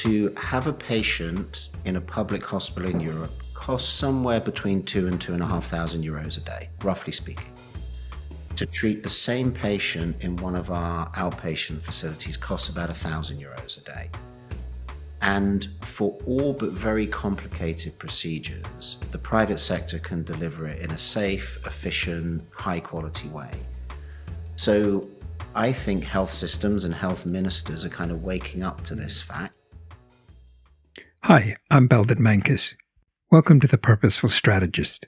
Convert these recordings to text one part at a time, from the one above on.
to have a patient in a public hospital in Europe costs somewhere between 2 and 2,500 euros a day, roughly speaking. To treat the same patient in one of our outpatient facilities costs about 1,000 euros a day. And for all but very complicated procedures, the private sector can deliver it in a safe, efficient, high-quality way. So I think health systems and health ministers are kind of waking up to this fact. Hi, I'm Belden Menkus. Welcome to the Purposeful Strategist,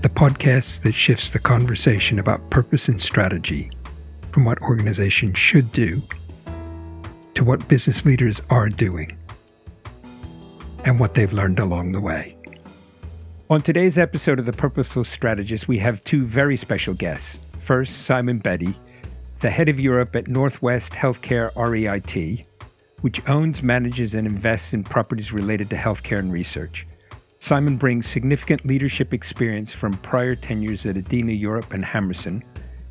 the podcast that shifts the conversation about purpose and strategy from what organizations should do to what business leaders are doing and what they've learned along the way. On today's episode of the Purposeful Strategist, we have two very special guests. First, Simon Betty, the head of Europe at Northwest Healthcare REIT, which owns, manages, and invests in properties related to healthcare and research. Simon brings significant leadership experience from prior tenures at Adena Europe and Hammerson,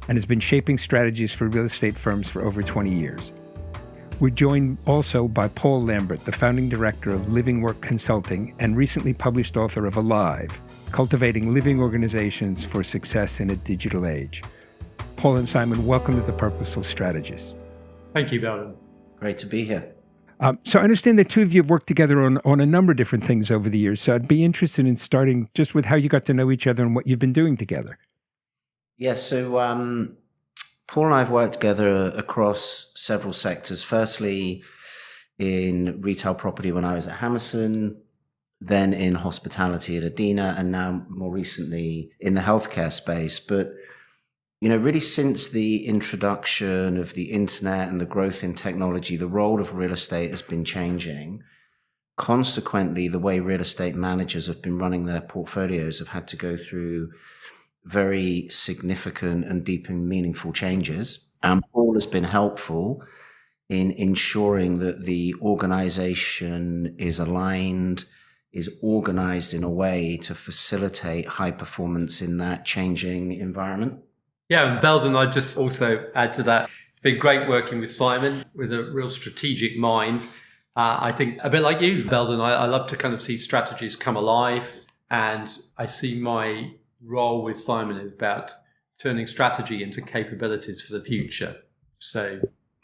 and has been shaping strategies for real estate firms for over 20 years. We're joined also by Paul Lambert, the founding director of Living Work Consulting and recently published author of Alive, Cultivating Living Organizations for Success in a Digital Age. Paul and Simon, welcome to the Purposeful Strategist. Thank you, Belden. Great to be here. So I understand the two of you have worked together on a number of different things over the years. So I'd be interested in starting just with how you got to know each other and what you've been doing together. Yes, so Paul and I have worked together across several sectors. Firstly, in retail property when I was at Hammerson, then in hospitality at Adena, and now more recently in the healthcare space. But really since the introduction of the internet and the growth in technology, the role of real estate has been changing. Consequently, the way real estate managers have been running their portfolios have had to go through very significant and deep and meaningful changes. And Paul has been helpful in ensuring that the organization is aligned, is organized in a way to facilitate high performance in that changing environment. Yeah, and Belden, I'd just also add to that. It's been great working with Simon with a real strategic mind. I think a bit like you, Belden, I love to kind of see strategies come alive. And I see my role with Simon is about turning strategy into capabilities for the future. So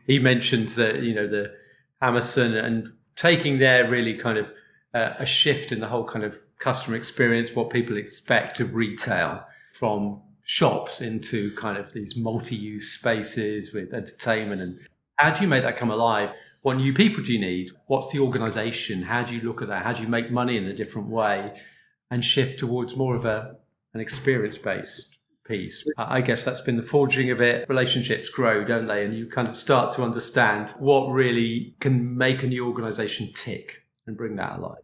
he mentioned that, the Hammerson and taking there really kind of a shift in the whole kind of customer experience, what people expect of retail, from shops into kind of these multi-use spaces with entertainment. And how do you make that come alive? What new people do you need? What's the organization? How do you look at that? How do you make money in a different way and shift towards more of an experience-based piece? I guess that's been the forging of it. Relationships grow, don't they? And you kind of start to understand what really can make a new organization tick and bring that alive.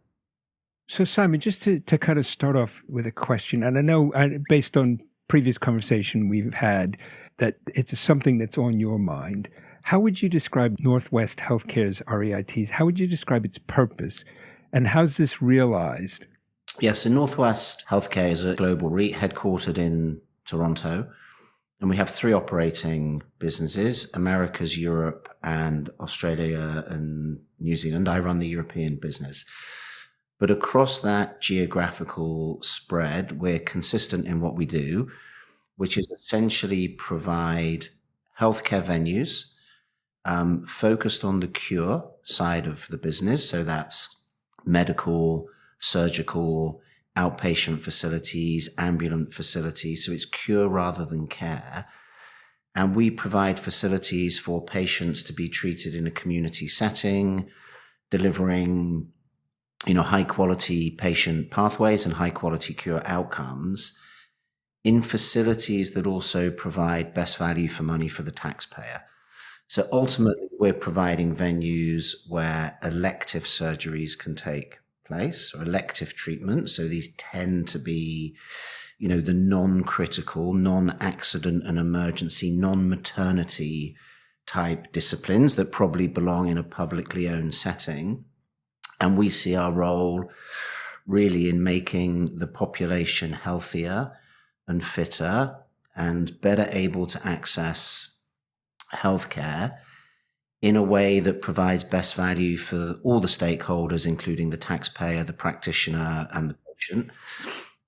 So Simon, just to kind of start off with a question, and I know based on previous conversation we've had that it's something that's on your mind. How would you describe Northwest Healthcare's REITs? How would you describe its purpose? And how's this realized? Yes, so Northwest Healthcare is a global REIT headquartered in Toronto. And we have three operating businesses: Americas, Europe, and Australia and New Zealand. I run the European business. But across that geographical spread, we're consistent in what we do, which is essentially provide healthcare venues focused on the cure side of the business. So that's medical, surgical, outpatient facilities, ambulant facilities. So it's cure rather than care. And we provide facilities for patients to be treated in a community setting, delivering high quality patient pathways and high quality cure outcomes in facilities that also provide best value for money for the taxpayer. So ultimately, we're providing venues where elective surgeries can take place, or elective treatments. So these tend to be, the non-critical, non-accident and emergency, non-maternity type disciplines that probably belong in a publicly owned setting. And we see our role really in making the population healthier and fitter and better able to access healthcare in a way that provides best value for all the stakeholders, including the taxpayer, the practitioner, and the patient.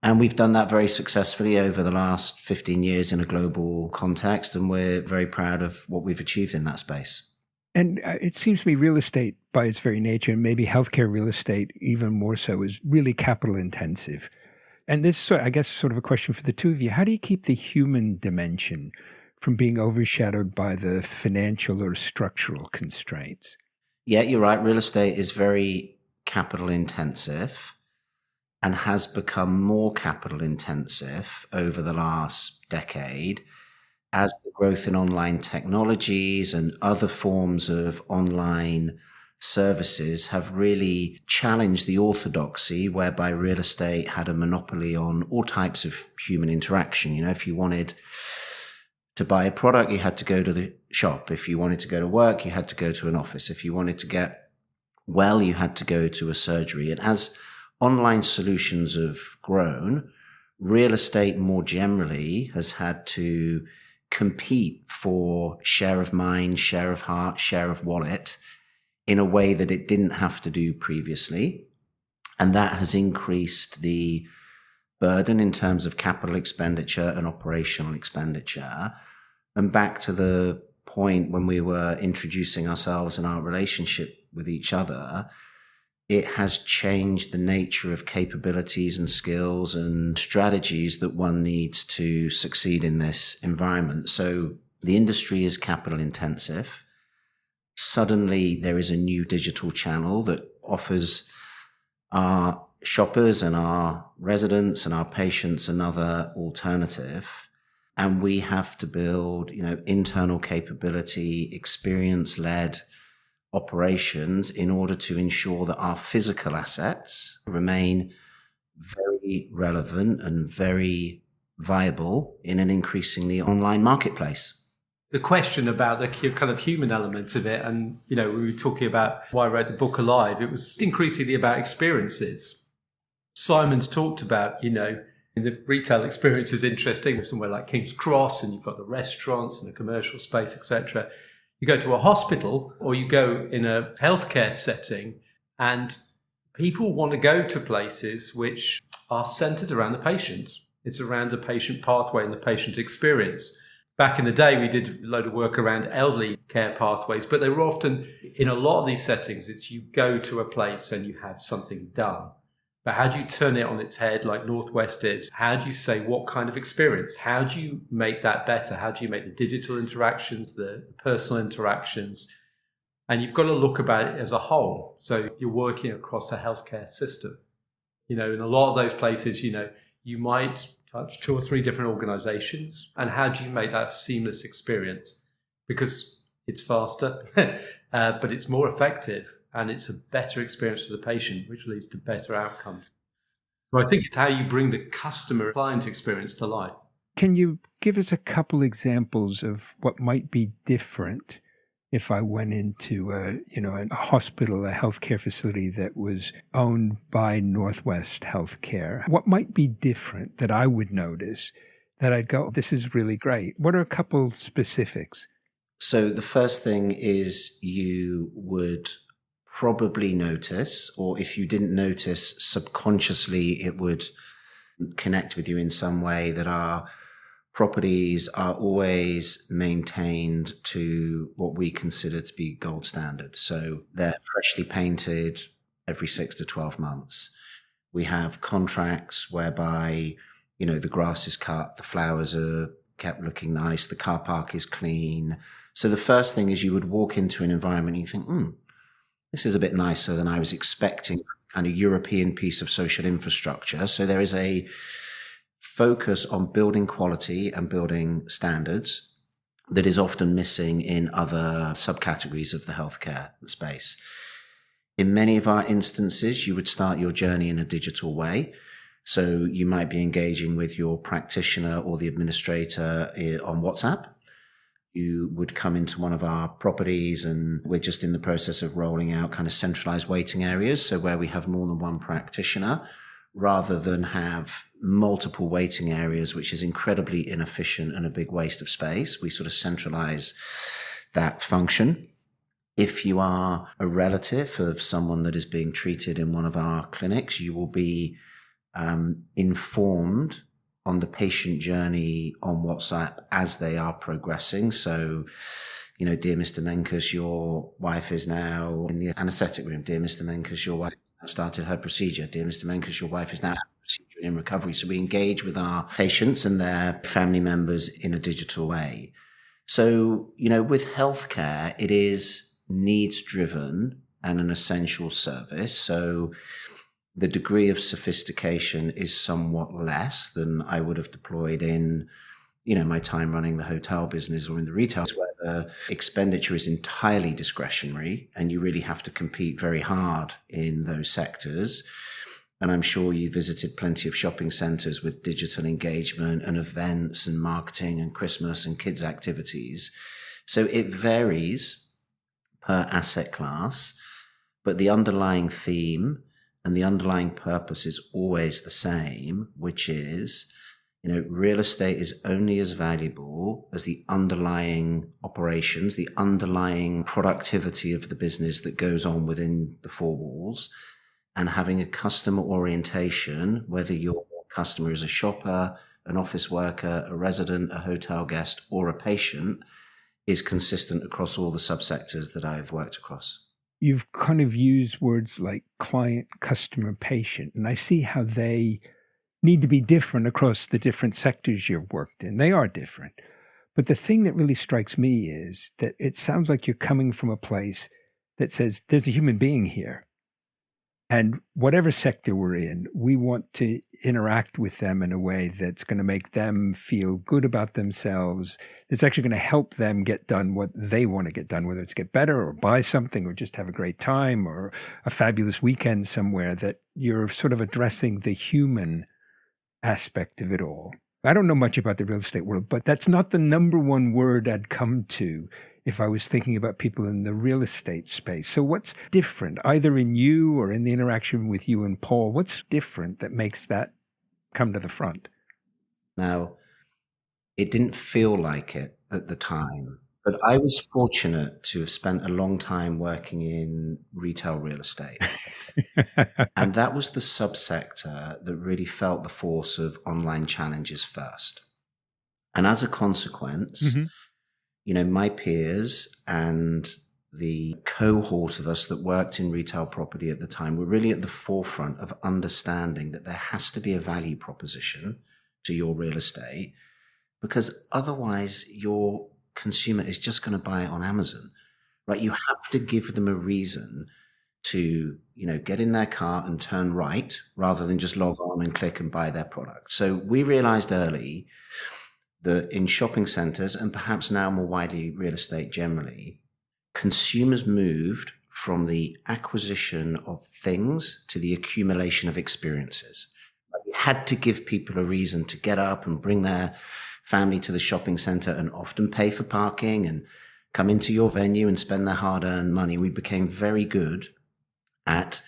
And we've done that very successfully over the last 15 years in a global context, and we're very proud of what we've achieved in that space. And it seems to me real estate, by its very nature, and maybe healthcare real estate even more so, is really capital intensive. And this, I guess, is sort of a question for the two of you. How do you keep the human dimension from being overshadowed by the financial or structural constraints? Yeah, you're right. Real estate is very capital intensive and has become more capital intensive over the last decade as the growth in online technologies and other forms of online services have really challenged the orthodoxy whereby real estate had a monopoly on all types of human interaction. You know, if you wanted to buy a product, you had to go to the shop. If you wanted to go to work, you had to go to an office. If you wanted to get well, you had to go to a surgery. And as online solutions have grown, real estate more generally has had to compete for share of mind, share of heart, share of wallet in a way that it didn't have to do previously. And that has increased the burden in terms of capital expenditure and operational expenditure. And back to the point when we were introducing ourselves and our relationship with each other, it has changed the nature of capabilities and skills and strategies that one needs to succeed in this environment. So the industry is capital intensive. Suddenly there is a new digital channel that offers our shoppers and our residents and our patients another alternative. And we have to build, internal capability, experience-led operations in order to ensure that our physical assets remain very relevant and very viable in an increasingly online marketplace. The question about the kind of human element of it, and, we were talking about why I wrote the book Alive, it was increasingly about experiences. Simon's talked about, the retail experience is interesting, somewhere like King's Cross, and you've got the restaurants and the commercial space, etc. You go to a hospital or you go in a healthcare setting, and people want to go to places which are centered around the patient. It's around the patient pathway and the patient experience. Back in the day, we did a load of work around elderly care pathways, but they were often, in a lot of these settings, it's you go to a place and you have something done. But how do you turn it on its head like Northwest is? How do you say what kind of experience? How do you make that better? How do you make the digital interactions, the personal interactions? And you've got to look about it as a whole. So you're working across a healthcare system. In a lot of those places, you might touch 2 or 3 different organizations. And how do you make that seamless experience? Because it's faster, but it's more effective. And it's a better experience for the patient, which leads to better outcomes. So I think it's how you bring the customer client experience to life. Can you give us a couple examples of what might be different if I went into a hospital, a healthcare facility that was owned by Northwest Healthcare? What might be different that I would notice that I'd go, this is really great? What are a couple specifics? So the first thing is you would probably notice, or if you didn't notice subconsciously, it would connect with you in some way, that our properties are always maintained to what we consider to be gold standard. So they're freshly painted every 6 to 12 months. We have contracts whereby, the grass is cut, the flowers are kept looking nice, the car park is clean. So the first thing is you would walk into an environment and you think, this is a bit nicer than I was expecting, kind of European piece of social infrastructure. So there is a focus on building quality and building standards that is often missing in other subcategories of the healthcare space. In many of our instances, you would start your journey in a digital way. So you might be engaging with your practitioner or the administrator on WhatsApp. You would come into one of our properties, and we're just in the process of rolling out kind of centralized waiting areas. So where we have more than one practitioner, rather than have multiple waiting areas, which is incredibly inefficient and a big waste of space, we sort of centralize that function. If you are a relative of someone that is being treated in one of our clinics, you will be informed on the patient journey on WhatsApp as they are progressing. So, dear Mr. Menkus, your wife is now in the anesthetic room. Dear Mr. Menkus, your wife started her procedure. Dear Mr. Menkus, your wife is now procedure in recovery. So we engage with our patients and their family members in a digital way. So, with healthcare, it is needs driven and an essential service. So the degree of sophistication is somewhat less than I would have deployed in, my time running the hotel business or in the retail, where the expenditure is entirely discretionary and you really have to compete very hard in those sectors. And I'm sure you visited plenty of shopping centers with digital engagement and events and marketing and Christmas and kids activities. So it varies per asset class, but the underlying theme and the underlying purpose is always the same, which is, real estate is only as valuable as the underlying operations, the underlying productivity of the business that goes on within the four walls. And having a customer orientation, whether your customer is a shopper, an office worker, a resident, a hotel guest, or a patient, is consistent across all the subsectors that I've worked across. You've kind of used words like client, customer, patient, and I see how they need to be different across the different sectors you've worked in. They are different. But the thing that really strikes me is that it sounds like you're coming from a place that says there's a human being here. And whatever sector we're in, we want to interact with them in a way that's going to make them feel good about themselves. That's actually going to help them get done what they want to get done, whether it's get better or buy something or just have a great time or a fabulous weekend somewhere, that you're sort of addressing the human aspect of it all. I don't know much about the real estate world, but that's not the number one word I'd come to if I was thinking about people in the real estate space. So what's different, either in you or in the interaction with you and Paul? What's different that makes that come to the front? Now, it didn't feel like it at the time, but I was fortunate to have spent a long time working in retail real estate. And that was the subsector that really felt the force of online challenges first. And as a consequence, my peers and the cohort of us that worked in retail property at the time were really at the forefront of understanding that there has to be a value proposition to your real estate, because otherwise your consumer is just going to buy it on Amazon, right? You have to give them a reason to, get in their car and turn right rather than just log on and click and buy their product. So we realized early that in shopping centers, and perhaps now more widely real estate generally, consumers moved from the acquisition of things to the accumulation of experiences. We had to give people a reason to get up and bring their family to the shopping center and often pay for parking and come into your venue and spend their hard-earned money. We became very good at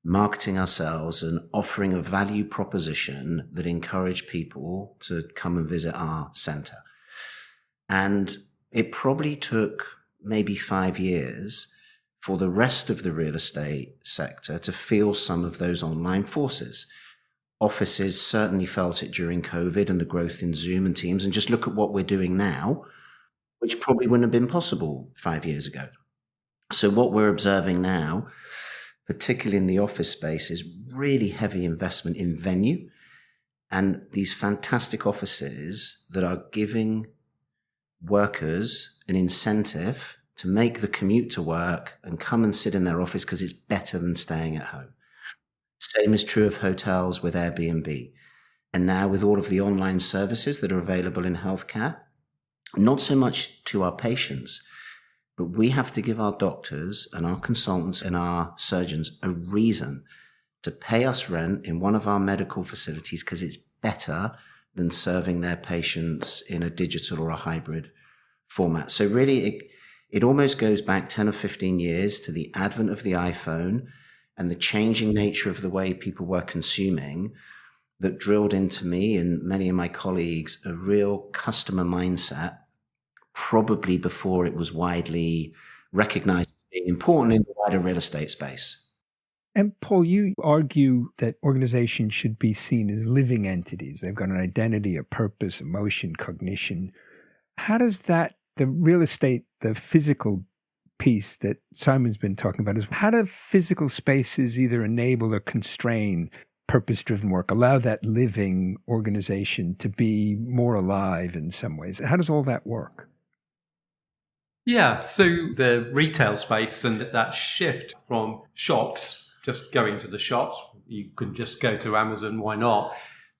marketing ourselves and offering a value proposition that encouraged people to come and visit our center. And it probably took maybe 5 years for the rest of the real estate sector to feel some of those online forces. Offices certainly felt it during COVID and the growth in Zoom and Teams. And just look at what we're doing now, which probably wouldn't have been possible 5 years ago. So what we're observing now, particularly in the office space, is really heavy investment in venue and these fantastic offices that are giving workers an incentive to make the commute to work and come and sit in their office because it's better than staying at home. Same is true of hotels with Airbnb. And now with all of the online services that are available in healthcare, not so much to our patients, but we have to give our doctors and our consultants and our surgeons a reason to pay us rent in one of our medical facilities because it's better than serving their patients in a digital or a hybrid format. So really, it almost goes back 10 or 15 years to the advent of the iPhone and the changing nature of the way people were consuming that drilled into me and many of my colleagues a real customer mindset, probably before it was widely recognized as being important in the wider real estate space. And Paul, you argue that organizations should be seen as living entities. They've got an identity, a purpose, emotion, cognition. How does that, the real estate, the physical piece that Simon's been talking about, is how do physical spaces either enable or constrain purpose-driven work, allow that living organization to be more alive in some ways? How does all that work? Yeah, so the retail space and that shift from shops, just going to the shops, you can just go to Amazon, why not,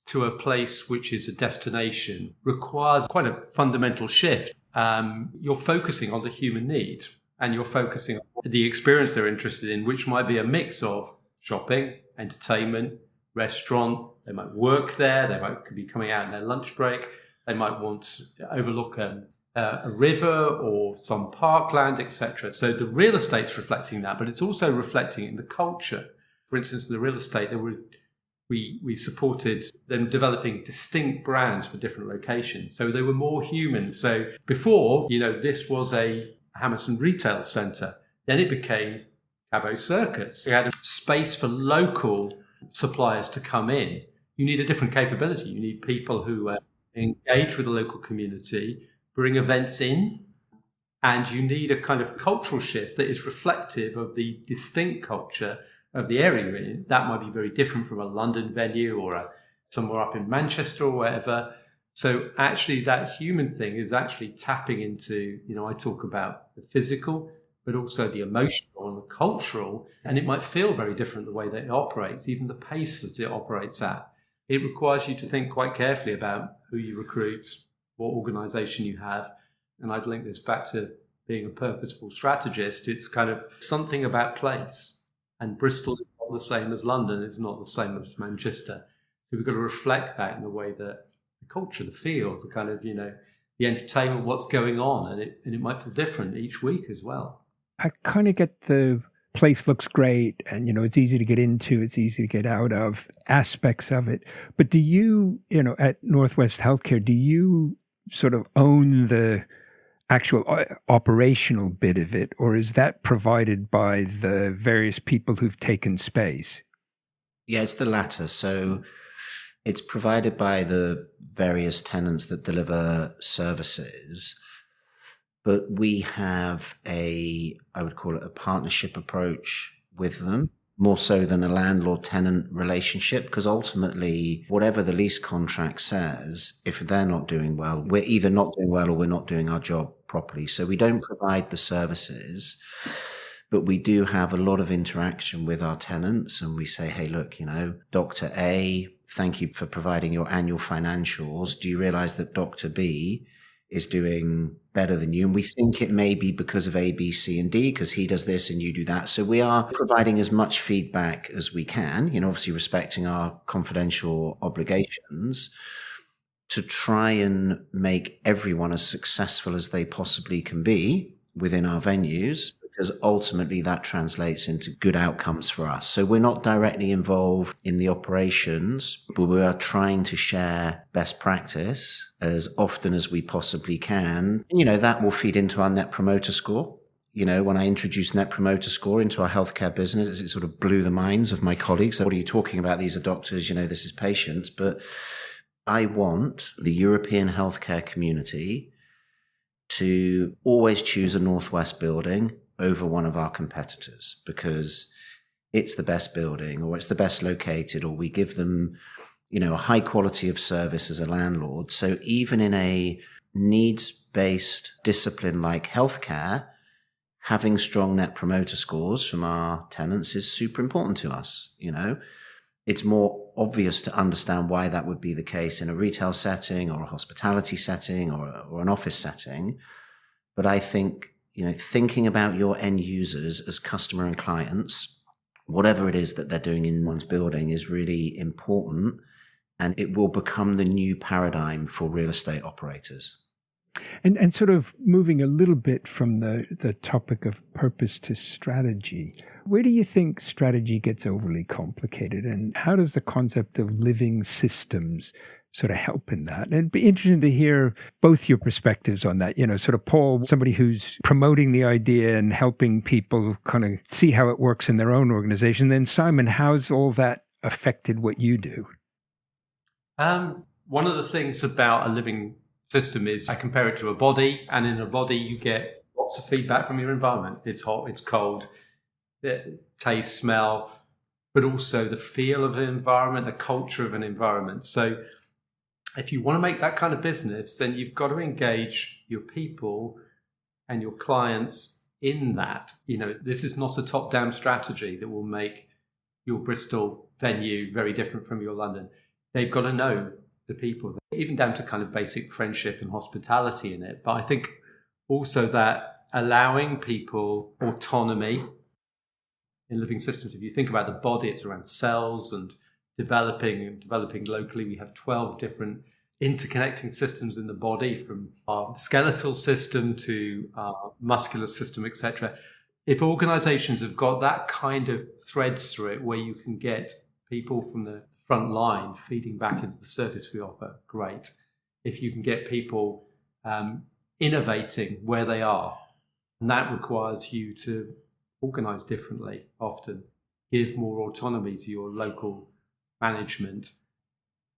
to a place which is a destination, requires quite a fundamental shift. You're focusing on the human need and you're focusing on the experience they're interested in, which might be a mix of shopping, entertainment, restaurant. They might work there, they might be coming out in their lunch break, they might want to overlook a river or some parkland, etc. So the real estate's reflecting that, but it's also reflecting in the culture. For instance, the real estate, we supported them developing distinct brands for different locations. So they were more human. So before, this was a Hammerson retail centre. Then it became Cabo Circus. We had a space for local suppliers to come in. You need a different capability. You need people who engage with the local community, bring events in, and you need a kind of cultural shift that is reflective of the distinct culture of the area you're in. That might be very different from a London venue or somewhere up in Manchester or wherever. So actually that human thing is actually tapping into, I talk about the physical, but also the emotional and the cultural, and it might feel very different the way that it operates, even the pace that it operates at. It requires you to think quite carefully about who you recruit, what organization you have. And I'd link this back to being a purposeful strategist. It's kind of something about place. And Bristol is not the same as London. It's not the same as Manchester. So we've got to reflect that in the way that the culture, the feel, the kind of, the entertainment, what's going on. And it might feel different each week as well. I kind of get the place looks great and, it's easy to get into, it's easy to get out of aspects of it. But do you, at Northwest Healthcare, do you sort of own the actual operational bit of it, or is that provided by the various people who've taken space? Yeah, it's the latter. So it's provided by the various tenants that deliver services, but we have I would call it a partnership approach with them, more so than a landlord-tenant relationship, because ultimately, whatever the lease contract says, if they're not doing well, we're either not doing well or we're not doing our job properly. So we don't provide the services, but we do have a lot of interaction with our tenants, and we say, hey, look, Dr. A, thank you for providing your annual financials. Do you realize that Dr. B is doing better than you? And we think it may be because of A, B, C, and D, because he does this and you do that. So we are providing as much feedback as we can, obviously respecting our confidential obligations, to try and make everyone as successful as they possibly can be within our venues, because ultimately that translates into good outcomes for us. So we're not directly involved in the operations, but we are trying to share best practice as often as we possibly can. That will feed into our Net Promoter Score. When I introduced Net Promoter Score into our healthcare business, it sort of blew the minds of my colleagues. What are you talking about? These are doctors, this is patients. But I want the European healthcare community to always choose a Northwest building over one of our competitors, because it's the best building or it's the best located, or we give them, a high quality of service as a landlord. So even in a needs-based discipline like healthcare, having strong Net Promoter Scores from our tenants is super important to us. It's more obvious to understand why that would be the case in a retail setting or a hospitality setting or an office setting. But I think, thinking about your end users as customer and clients, whatever it is that they're doing in one's building, is really important. And it will become the new paradigm for real estate operators. And sort of moving a little bit from the topic of purpose to strategy, where do you think strategy gets overly complicated? And how does the concept of living systems sort of help in that. And it'd be interesting to hear both your perspectives on that. Sort of Paul, somebody who's promoting the idea and helping people kind of see how it works in their own organization. Then Simon, how's all that affected what you do? One of the things about a living system is I compare it to a body, and in a body you get lots of feedback from your environment. It's hot, it's cold, taste, smell, but also the feel of an environment, the culture of an environment. So if you want to make that kind of business, then you've got to engage your people and your clients in that. This is not a top-down strategy that will make your Bristol venue very different from your London. They've got to know the people, even down to kind of basic friendship and hospitality in it. But I think also that allowing people autonomy in living systems. If you think about the body, it's around cells and developing locally. We have 12 different interconnecting systems in the body, from our skeletal system to our muscular system, etc. If organizations have got that kind of threads through it, where you can get people from the front line feeding back into the service we offer, great. If you can get people innovating where they are, and that requires you to organize differently, often give more autonomy to your local management,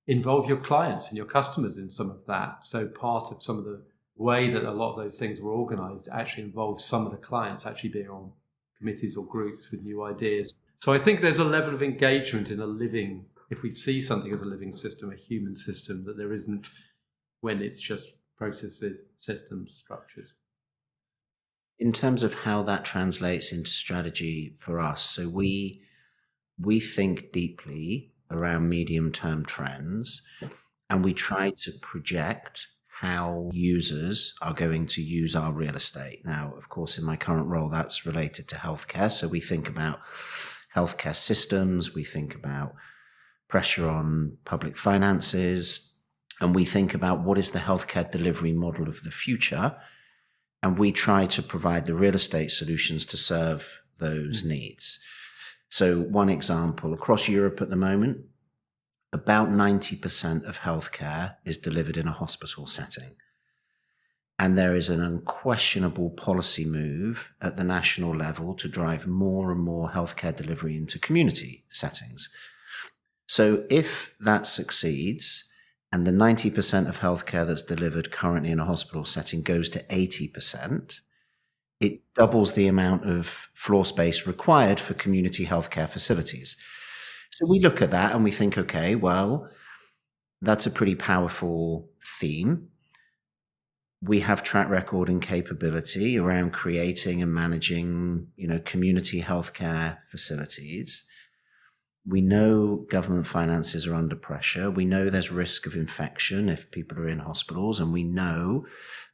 involve your clients and your customers in some of that. So part of some of the way that a lot of those things were organized actually involves some of the clients actually being on committees or groups with new ideas. So I think there's a level of engagement in a living, if we see something as a living system, a human system, that there isn't when it's just processes, systems, structures. In terms of how that translates into strategy for us, so we think deeply around medium-term trends, and we try to project how users are going to use our real estate. Now, of course, in my current role, that's related to healthcare. So we think about healthcare systems, we think about pressure on public finances, and we think about what is the healthcare delivery model of the future. And we try to provide the real estate solutions to serve those needs. So one example, across Europe at the moment, about 90% of healthcare is delivered in a hospital setting. And there is an unquestionable policy move at the national level to drive more and more healthcare delivery into community settings. So if that succeeds, and the 90% of healthcare that's delivered currently in a hospital setting goes to 80%, it doubles the amount of floor space required for community healthcare facilities. So we look at that and we think, okay, well, that's a pretty powerful theme. We have track record and capability around creating and managing, community healthcare facilities. We know government finances are under pressure. We know there's risk of infection if people are in hospitals, and we know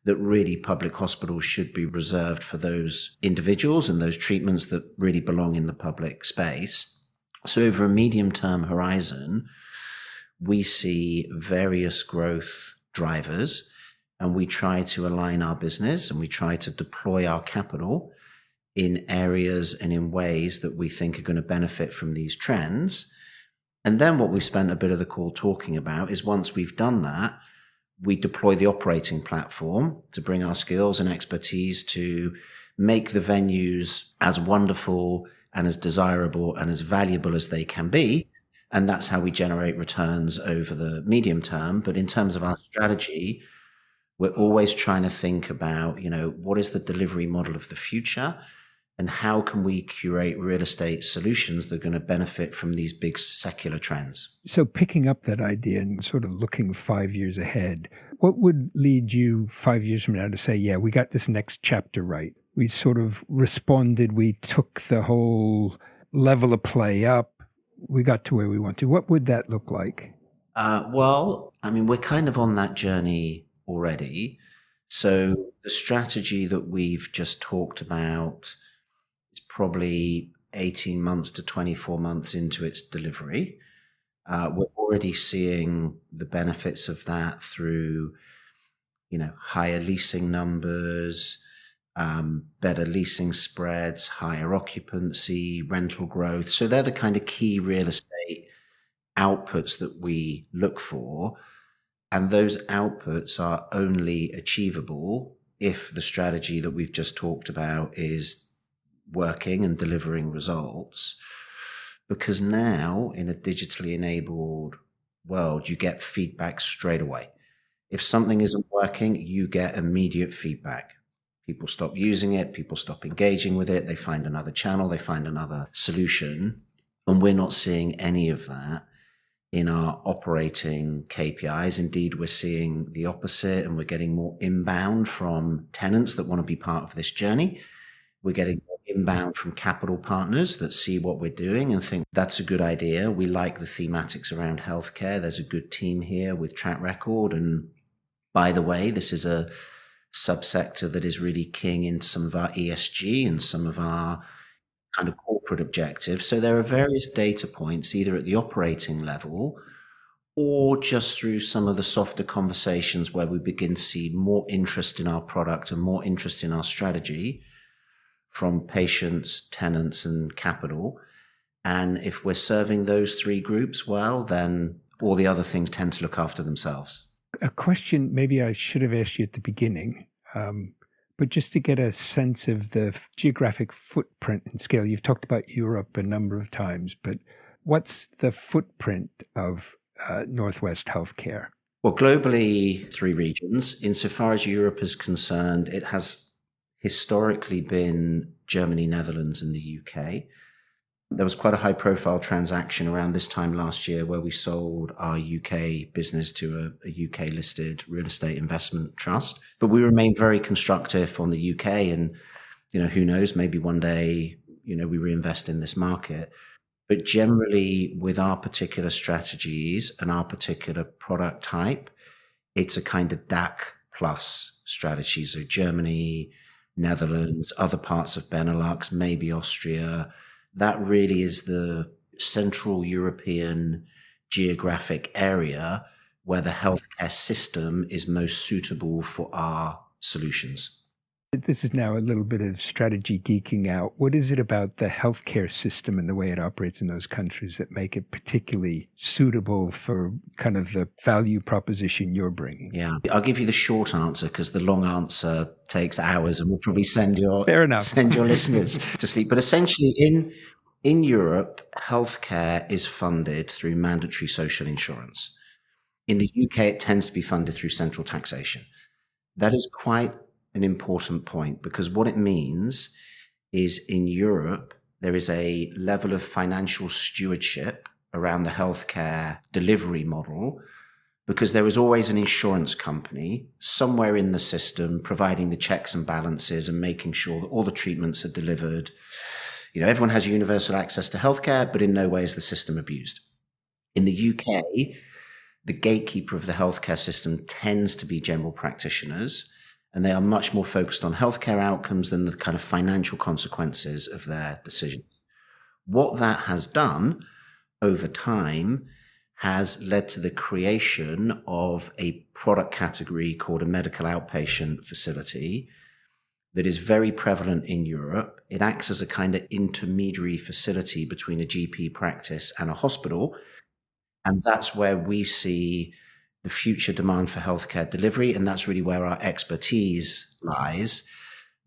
that really public hospitals should be reserved for those individuals and those treatments that really belong in the public space. So over a medium-term horizon, we see various growth drivers, and we try to align our business and we try to deploy our capital in areas and in ways that we think are going to benefit from these trends. And then what we've spent a bit of the call talking about is, once we've done that, we deploy the operating platform to bring our skills and expertise to make the venues as wonderful and as desirable and as valuable as they can be. And that's how we generate returns over the medium term. But in terms of our strategy, we're always trying to think about, what is the delivery model of the future? And how can we curate real estate solutions that are going to benefit from these big secular trends? So picking up that idea and sort of looking 5 years ahead, what would lead you 5 years from now to say, yeah, we got this next chapter right? We sort of responded, we took the whole level of play up, we got to where we want to. What would that look like? We're kind of on that journey already. So the strategy that we've just talked about is probably 18 months to 24 months into its delivery. We're already seeing the benefits of that through, higher leasing numbers, better leasing spreads, higher occupancy, rental growth. So they're the kind of key real estate outputs that we look for. And those outputs are only achievable if the strategy that we've just talked about is working and delivering results. Because now, in a digitally enabled world, you get feedback straight away. If something isn't working, you get immediate feedback. People stop using it, people stop engaging with it, they find another channel, they find another solution. And we're not seeing any of that in our operating KPIs. Indeed, we're seeing the opposite, and we're getting more inbound from tenants that want to be part of this journey. We're getting more inbound from capital partners that see what we're doing and think that's a good idea. We like the thematics around healthcare. There's a good team here with track record. And by the way, this is a subsector that is really keying into some of our ESG and some of our kind of corporate objectives. So there are various data points, either at the operating level or just through some of the softer conversations where we begin to see more interest in our product and more interest in our strategy from patients, tenants, and capital. And if we're serving those three groups well, then all the other things tend to look after themselves. A question maybe I should have asked you at the beginning, but just to get a sense of the geographic footprint and scale. You've talked about Europe a number of times, but what's the footprint of Northwest Healthcare? Well, globally, 3 regions. Insofar as Europe is concerned, it has historically been Germany, Netherlands, and the UK. There was quite a high-profile transaction around this time last year where we sold our UK business to a UK-listed real estate investment trust. But we remain very constructive on the UK, and who knows, maybe one day we reinvest in this market. But generally, with our particular strategies and our particular product type, it's a kind of DAC plus strategy. So Germany, Netherlands, other parts of Benelux, maybe Austria. That really is the Central European geographic area where the healthcare system is most suitable for our solutions. This is now a little bit of strategy geeking out. What is it about the healthcare system and the way it operates in those countries that make it particularly suitable for kind of the value proposition you're bringing? Yeah, I'll give you the short answer because the long answer takes hours and will probably send your listeners to sleep. But essentially in Europe, healthcare is funded through mandatory social insurance. In the UK, it tends to be funded through central taxation. That is quite an important point because what it means is in Europe, there is a level of financial stewardship around the healthcare delivery model because there is always an insurance company somewhere in the system providing the checks and balances and making sure that all the treatments are delivered. Everyone has universal access to healthcare, but in no way is the system abused. In the UK, the gatekeeper of the healthcare system tends to be general practitioners, and they are much more focused on healthcare outcomes than the kind of financial consequences of their decisions. What that has done over time has led to the creation of a product category called a medical outpatient facility that is very prevalent in Europe. It acts as a kind of intermediary facility between a GP practice and a hospital. And that's where we see the future demand for healthcare delivery. And that's really where our expertise lies.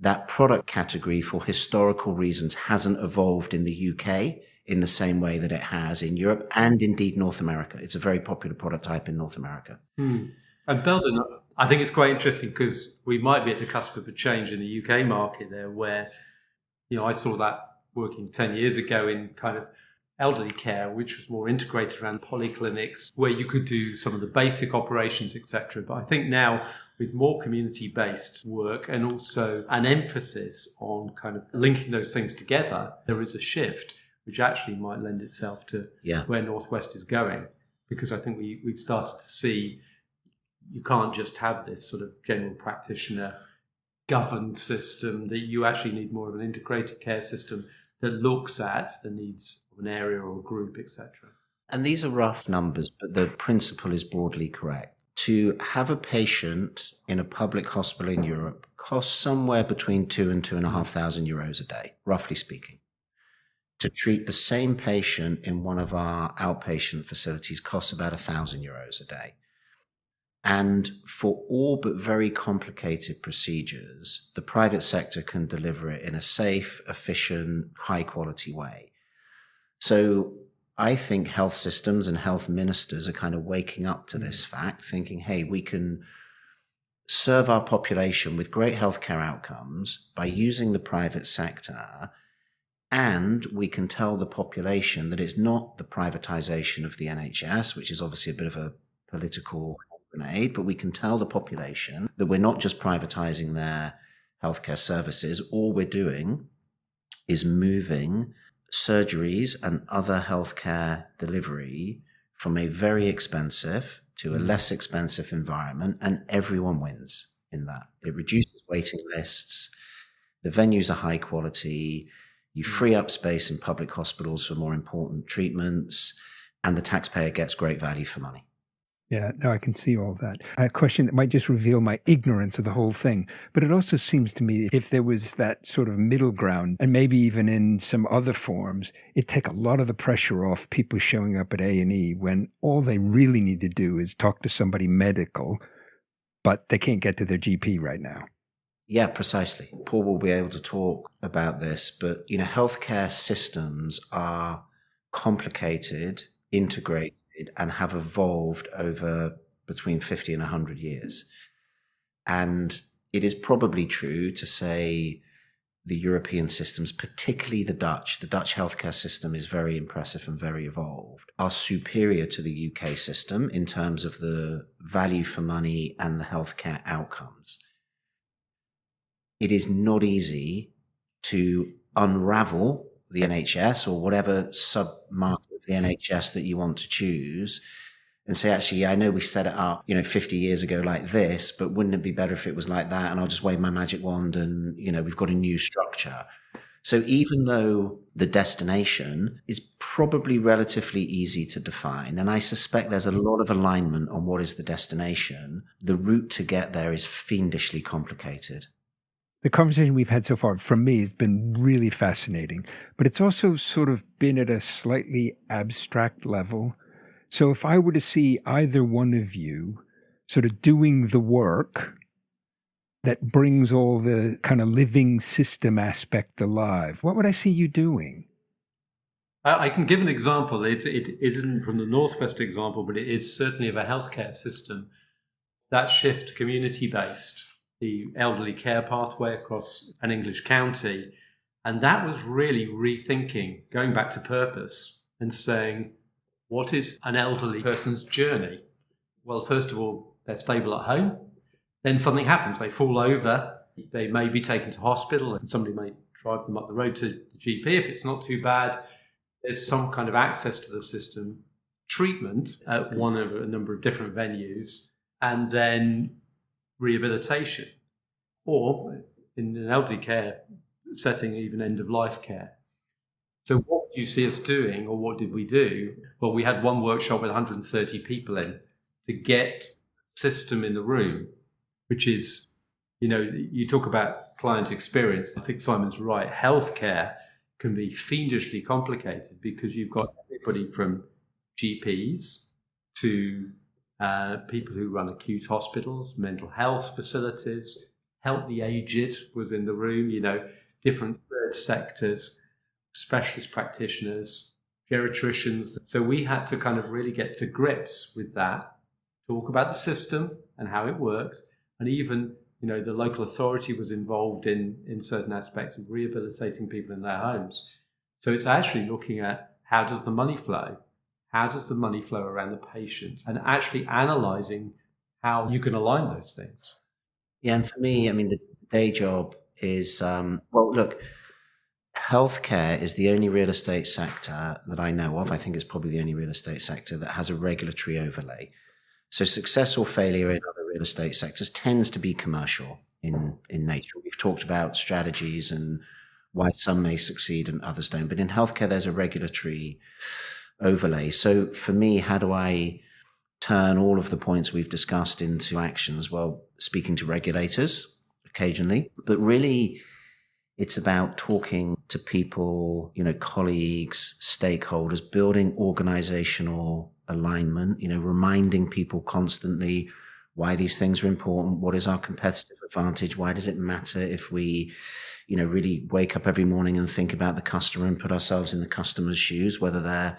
That product category, for historical reasons, hasn't evolved in the UK in the same way that it has in Europe and indeed North America. It's a very popular product type in North America. And Belden, I think it's quite interesting because we might be at the cusp of a change in the UK market there where, I saw that working 10 years ago in kind of elderly care, which was more integrated around polyclinics where you could do some of the basic operations, etc. But I think now with more community-based work and also an emphasis on kind of linking those things together, there is a shift which actually might lend itself to where Northwest is going. Because I think we've started to see you can't just have this sort of general practitioner governed system, that you actually need more of an integrated care system that looks at the needs of an area or a group, etc. And these are rough numbers, but the principle is broadly correct. To have a patient in a public hospital in Europe costs somewhere between €2,000 and €2,500 a day, roughly speaking. To treat the same patient in one of our outpatient facilities costs about €1,000 a day. And for all but very complicated procedures, the private sector can deliver it in a safe, efficient, high quality way. So I think health systems and health ministers are kind of waking up to this fact, thinking, hey, we can serve our population with great healthcare outcomes by using the private sector. And we can tell the population that it's not the privatization of the NHS, which is obviously a bit of a political grenade, but we can tell the population that we're not just privatizing their healthcare services. All we're doing is moving surgeries and other healthcare delivery from a very expensive to a less expensive environment, and everyone wins in that. It reduces waiting lists. The venues are high quality. You free up space in public hospitals for more important treatments, and the taxpayer gets great value for money. Yeah, no, I can see all that. A question that might just reveal my ignorance of the whole thing, but it also seems to me if there was that sort of middle ground, and maybe even in some other forms, it'd take a lot of the pressure off people showing up at A&E when all they really need to do is talk to somebody medical, but they can't get to their GP right now. Yeah, precisely. Paul will be able to talk about this, but healthcare systems are complicated, integrated, and have evolved over between 50 and 100 years. And it is probably true to say the European systems, particularly the Dutch healthcare system is very impressive and very evolved, are superior to the UK system in terms of the value for money and the healthcare outcomes. It is not easy to unravel the NHS or whatever sub-market of the NHS that you want to choose and say, actually, I know we set it up, 50 years ago like this, but wouldn't it be better if it was like that? And I'll just wave my magic wand and, we've got a new structure. So even though the destination is probably relatively easy to define, and I suspect there's a lot of alignment on what is the destination, the route to get there is fiendishly complicated. The conversation we've had so far, for me, has been really fascinating, but it's also sort of been at a slightly abstract level. So if I were to see either one of you sort of doing the work that brings all the kind of living system aspect alive, what would I see you doing? I can give an example. It isn't from the Northwest example, but it is certainly of a healthcare system. That shift community-based, the elderly care pathway across an English county. And that was really rethinking, going back to purpose and saying, what is an elderly person's journey? Well, first of all, they're stable at home. Then something happens. They fall over. They may be taken to hospital and somebody may drive them up the road to the GP if it's not too bad. There's some kind of access to the system, treatment at one of a number of different venues, and then rehabilitation, or in an elderly care setting, even end-of-life care. So what do you see us doing, or what did we do? Well, we had one workshop with 130 people in to get system in the room, which is, you talk about client experience. I think Simon's right. Healthcare can be fiendishly complicated because you've got everybody from GPs to people who run acute hospitals, mental health facilities, help the aged was in the room, different third sectors, specialist practitioners, geriatricians. So we had to kind of really get to grips with that, talk about the system and how it worked. And even, the local authority was involved in certain aspects of rehabilitating people in their homes. So it's actually looking at how does the money flow? How does the money flow around the patient? And actually analysing how you can align those things. Yeah, and for me, the day job is, healthcare is the only real estate sector that I know of. I think it's probably the only real estate sector that has a regulatory overlay. So success or failure in other real estate sectors tends to be commercial in nature. We've talked about strategies and why some may succeed and others don't. But in healthcare, there's a regulatory overlay. So for me, how do I turn all of the points we've discussed into actions? Well, speaking to regulators occasionally, but really it's about talking to people, colleagues, stakeholders, building organizational alignment, reminding people constantly why these things are important. What is our competitive advantage? Why does it matter if we, really wake up every morning and think about the customer and put ourselves in the customer's shoes, whether they're,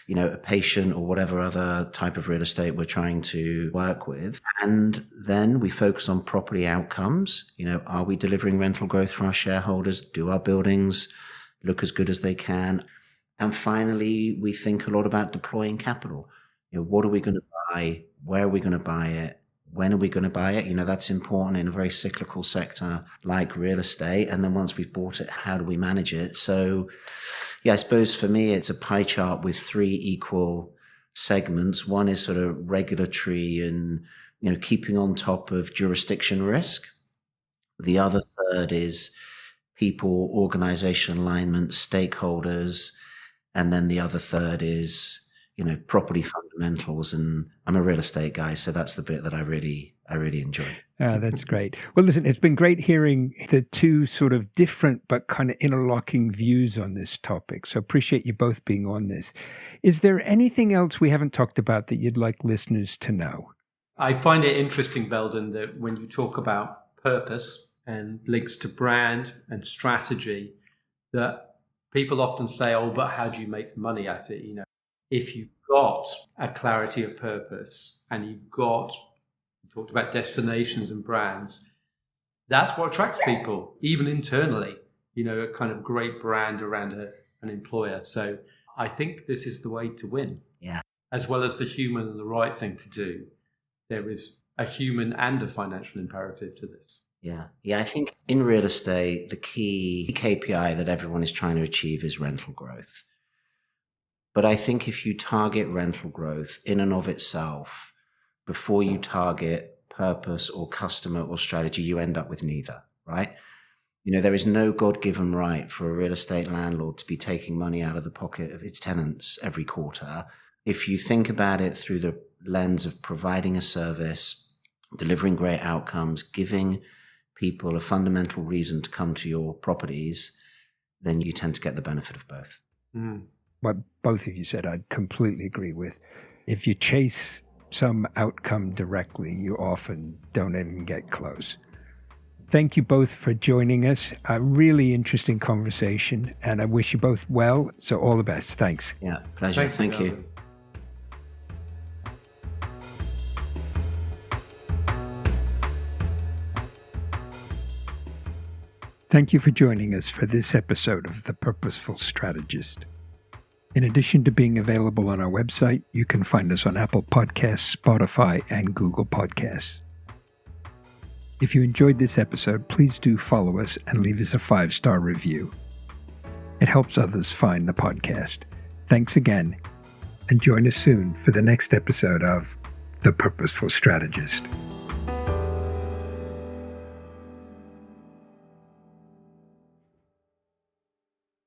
a patient or whatever other type of real estate we're trying to work with. And then we focus on property outcomes. Are we delivering rental growth for our shareholders? Do our buildings look as good as they can? And finally, we think a lot about deploying capital. What are we going to buy? Where are we going to buy it? When are we going to buy it? That's important in a very cyclical sector like real estate. And then once we've bought it, how do we manage it? So, I suppose for me, it's a pie chart with 3 equal segments. One is sort of regulatory and, keeping on top of jurisdiction risk. The other third is people, organization alignment, stakeholders. And then the other third is, property fundamentals. And I'm a real estate guy, so that's the bit that I really enjoy. That's great. Well, listen, it's been great hearing the 2 sort of different but kind of interlocking views on this topic. So appreciate you both being on this. Is there anything else we haven't talked about that you'd like listeners to know? I find it interesting, Belden, that when you talk about purpose and links to brand and strategy, that people often say, oh, but how do you make money at it? If you've got a clarity of purpose and you talked about destinations and brands, that's what attracts people, even internally, a kind of great brand around an employer. So I think this is the way to win. Yeah. As well as the human and the right thing to do, there is a human and a financial imperative to this. Yeah. I think in real estate, the key KPI that everyone is trying to achieve is rental growth. But I think if you target rental growth in and of itself, before you target purpose or customer or strategy, you end up with neither, right? There is no God-given right for a real estate landlord to be taking money out of the pocket of its tenants every quarter. If you think about it through the lens of providing a service, delivering great outcomes, giving people a fundamental reason to come to your properties, then you tend to get the benefit of both. What both of you said, I completely agree with. If you chase some outcome directly, you often don't even get close. Thank you both for joining us. A really interesting conversation, and I wish you both well. So all the best. Thanks. Yeah, pleasure. Thank you. Thank you for joining us for this episode of The Purposeful Strategist. In addition to being available on our website, you can find us on Apple Podcasts, Spotify, and Google Podcasts. If you enjoyed this episode, please do follow us and leave us a 5-star review. It helps others find the podcast. Thanks again, and join us soon for the next episode of The Purposeful Strategist.